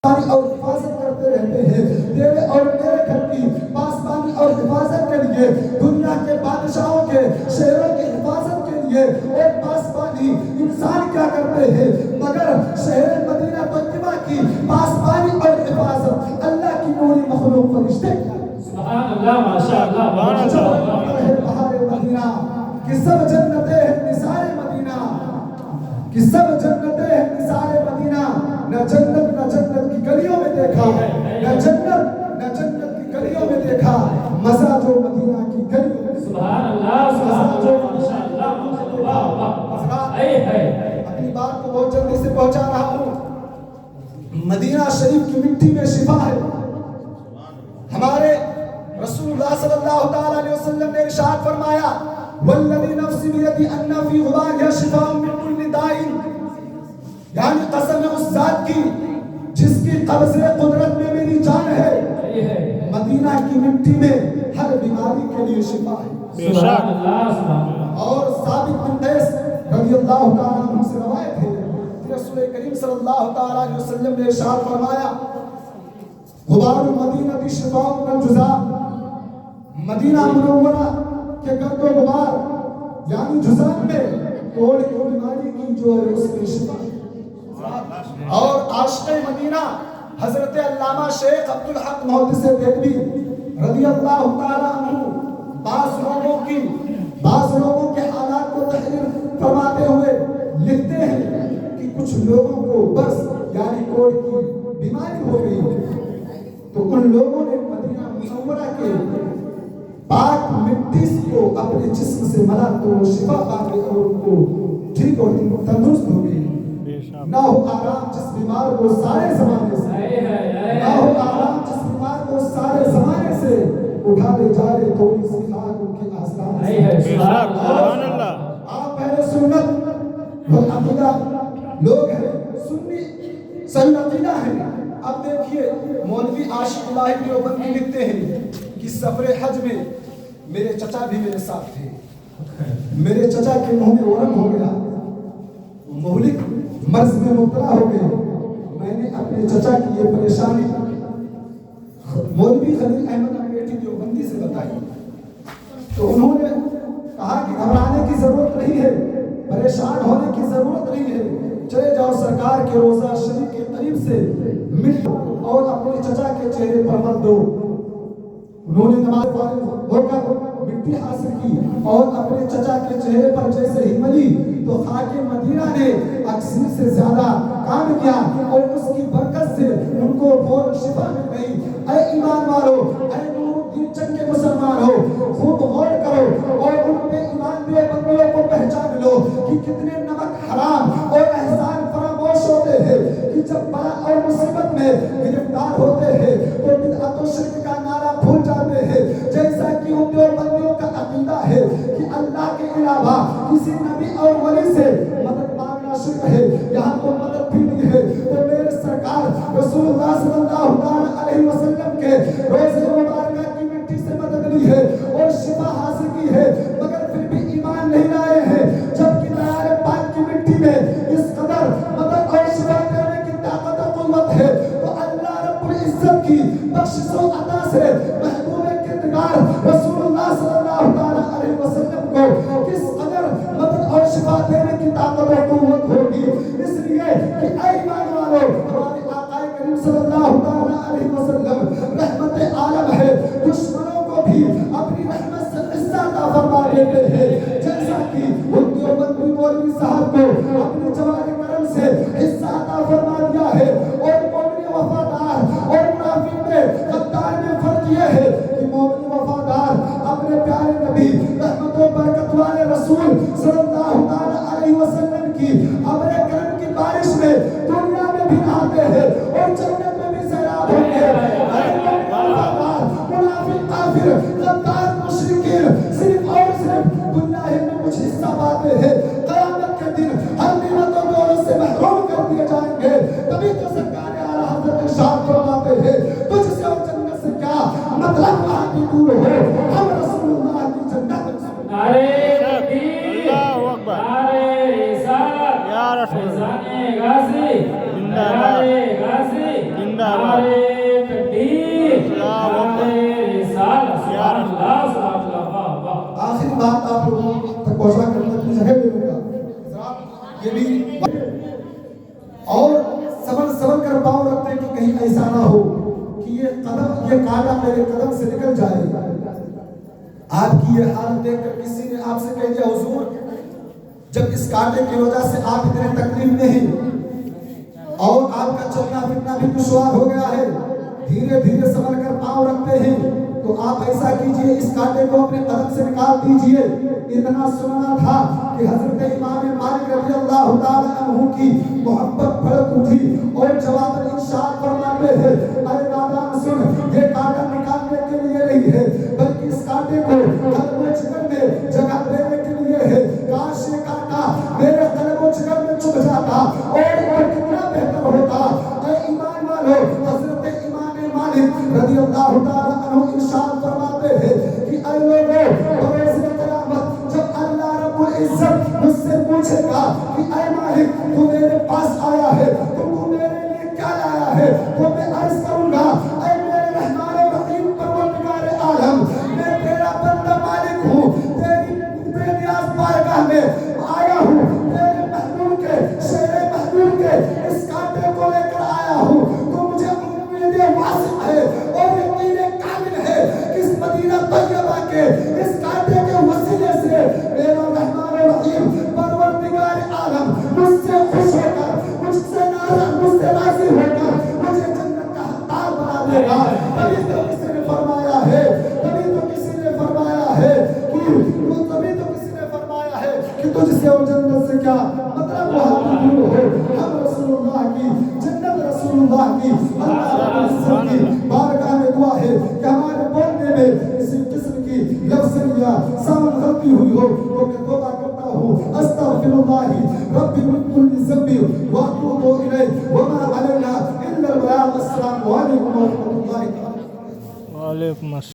اور حفاظت کرتے رہتے ہیں. تیرے اور میرے گھر کی پاسبانی اور حفاظت کے لیے, دنیا کے بادشاہوں کے شہروں کی حفاظت کے لیے ایک پاسبانی انسان کیا کرتے ہیں, مگر شہر مدینہ طیبہ کی پاسبانی اور حفاظت اللہ کی نوری مخلوق فرشتے. سبحان اللہ, ماشاء اللہ, ماشاء اللہ. بہار مدینہ کہ سب جنتیں ہیں نثار مدینہ, کہ سب جنتیں ہیں نثار مدینہ. نہ جنت کی گلیوں میں دیکھا, نہ جنت کی گلیوں میں دیکھا, مزہ جو مدینہ کی گلیوں میں. سبحان اللہ, سبحان اللہ, ماشاء اللہ, واہ واہ. اپنی بات کو بہت جلدی سے پہنچا رہا ہوں. مدینہ شریف کی مٹی میں شفا ہے. ہمارے رسول اللہ صلی اللہ تعالی علیہ وسلم نے ارشاد فرمایا, والذی نفسی بیدی ان فی غبارها شفاء من کل داء. یعنی قسم ہے اس ذات کی جس کی قبض قدرت میں میری جان ہے, مدینہ کی مٹی میں ہر بیماری کے لیے شفا ہے. سبحان اللہ, سبحان اللہ. اور ثابت بن قیس رضی اللہ تعالیٰ عنہ سے روایت ہے کہ رسول کریم صلی اللہ تعالیٰ علیہ وسلم نے ارشاد فرمایا, غبار المدینہ شفاء من الجذام. مدینہ منورہ کے گرد و غبار یعنی جذام میں کوئی بیماری کی جو ہے اس میں شفا. اور عاشق مدینہ حضرت علامہ شیخ عبدالحق محدث دہلوی رضی اللہ تعالیٰ عنہ بعض لوگوں کے حالات کو تحریر فرماتے ہوئے لکھتے ہیں کہ کچھ لوگوں کو برس یعنی کوڑ کی بیماری ہو گئی, تو ان لوگوں نے مدینہ منورہ کے پاک مٹی کو اپنے جسم سے ملا تو وہ شفا پا گئی اور ان کو ٹھیک اور تندرست ہو گئی. نہ ہو آرام جس بیمار کو سارے زمانے سے, نہ ہو آرام جس بیمار کو سارے زمانے سے, اٹھا لے جا لے تھوڑی سی خاک ان کے آستان سے. سبحان اللہ. آپ پہلے سنت اور عقیدہ لوگ ہیں, سنی صحیح عقیدہ ہیں. اب دیکھیے مولوی عاشق اللہ دیوبندی لکھتے ہیں کہ سفر حج میں میرے چچا بھی میرے ساتھ تھے. میرے چچا کے منہ میں ورم ہو گیا, مہلک مرض میں مبتلا ہو گئے. میں نے اپنے چچا کی یہ پریشانی مولوی خلیل احمد امیٹھی دیوبندی سے بتائی, تو انہوں نے کہا کہ گھبرانے کی ضرورت نہیں ہے, پریشان ہونے کی ضرورت نہیں ہے, چلے جاؤ سرکار کے روضہ شریف کے قریب سے مل اور اپنے چچا کے چہرے پر مت دو. انہوں نے نماز فارغ ہو کر مٹی حاصل کی اور اپنے چچا کے چہرے پر جیسے ہی ملی تو خاک مدینہ نے اکثر سے زیادہ کام کیا اور اس کی برکت سے ان کو فوراً شفا مل گئی. اے ایمان والو, اے نور الدین چند کے مسلمان ہو, خوب غور کرو اور ان پہ ایمان دیے بندوں کو پہچان لو کہ کتنے نمک حرام اور احسان فراموش ہوتے ہیں کہ جب بلا اور مصیبت میں گرفتار ہوتے ہیں تو بدعت و شرک کا نعرہ بھول جاتے ہیں. جیسا کہ ان دیوبندیوں کا عقیدہ ہے کہ اللہ کے علاوہ کسی نبی اور ولی سے مدد مانگنا شرک ہے, یہاں تو مدد بھی نہیں ہے. تو میرے سرکار رسول اللہ صلی اللہ علیہ وسلم کے روزے مبارکہ کی مٹی سے مدد لی ہے اور شفا حاصل کی ہے, مگر پھر بھی ایمان نہیں لائے ہیں. جبکہ تیار پاک کی مٹی میں اس قدر مدد اور شفا دینے کی طاقت و قوت ہے, تو اللہ رب العزت کی بخشش و عطا سے محبوب کردگار رسول اللہ صلی اللہ علیہ وسلم کو کس قدر مدد اور شفا دینے کی طاقت و قوت ہوگی. اس لیے کہ اے ایمان والو, ہمارے آقا کریم صلی اللہ علیہ وسلم رحمت عالم ہے, دشمنوں کو بھی اپنی رحمت سے عزت عطا فرما دیتے ہیں. جیسا کہ ان دیوبندی مولوی صاحب کو اپنے جوار کرم سے عزت عطا فرما دیا ہے, اور مومن وفادار اور منافق میں غدار میں فرق یہ ہے کہ مومن وفادار اپنے پیارے نبی رحمت و برکت والے رسول صلی اللہ علیہ وسلم کی ابر کرم کی بارش میں دنیا میں بھی نہاتے ہیں اور جنت میں بھی سیراب ہوتے ہیں. منافق کافر غدار مشرکین صرف اور صرف دنیا ہی میں کچھ حصہ پاتے کہیں ایسا نہ ہو کہ یہ کانٹا میرے قدم سے نکل جائے۔ آپ کی یہ حالت دیکھ کر کسی نے آپ سے کہہ دیا حضور جب اس کانٹے کی وجہ سے آپ اتنے تکلیف میں ہیں اور آپ کا چلنا پھرنا بھی دشوار ہو گیا ہے، دھیرے دھیرے سنبھل کر پاؤں رکھتے ہیں، تو آپ ایسا کیجئے اس کانٹے کو اپنے قدم سے نکال دیجئے۔ اتنا سننا تھا کہ حضرت امام مالک رضی اللہ تعالی عنہ کی محبت بھڑک اٹھی اور جواب ارشاد فرماتے ہیں اے نادان سن، یہ کانٹا نکالنے کے لیے نہیں ہے بلکہ اس کانٹے کو قلب و جگر میں جگہ دینے کے لیے ہے۔ کاش یہ کانٹا میرے قلب و جگر میں چھپ جاتا اور کتنا بہتر ہوتا۔ اے ایمان والو، حضرت امام مالک رضی اللہ تعالی عنہ ارشاد فرماتے ہیں کہ اے لوگوں بروز قیامت جب اللہ رب العزت مجھ سے پوچھے گا کہ اے مالک تو میرے پاس آیا ہے تو میرے لیے کیا لایا ہے، تو میں عرض کروں گا اے میرے رحمان الرحیم پروردگار عالم، میں تیرا بندہ مالک ہوں، تیری بے نیاز بارگاہ میں آیا ہوں، تیرے محبوب کے شہر محبوب کے اس کانٹے کو لے کر آیا ہوں، تو مجھے امید واثق ہے اور یقین کامل ہے کہ اس مدینہ طیبہ کے اس کانٹے کے وسیلے سے میرا رحمان الرحیم پروردگار عالم مجھ سے خوش ہو کر مجھ سے راضی ہو کر مجھے جنت کا حقدار بنا دے گا۔ تبھی تو کسی نے فرمایا ہے کہ تجھ سے اور جنت سے کیا مطلب، وہ ہم رسول اللہ کی جنت، رسول اللہ کی اللہ رب العزت کی بارگاہ میں دعا ہے کہ ہمارے بولنے میں کسی قسم کی لفظ یا سامن غلطی ہوئی ہو تو میں توبہ کرتا ہوں، استغفر اللہ ربی من کل ذنب واتوب الیہ وما علینا الا البلاغ۔ السلام علیکم ورحمۃ اللہ تعالی۔ وعلیکم السلام۔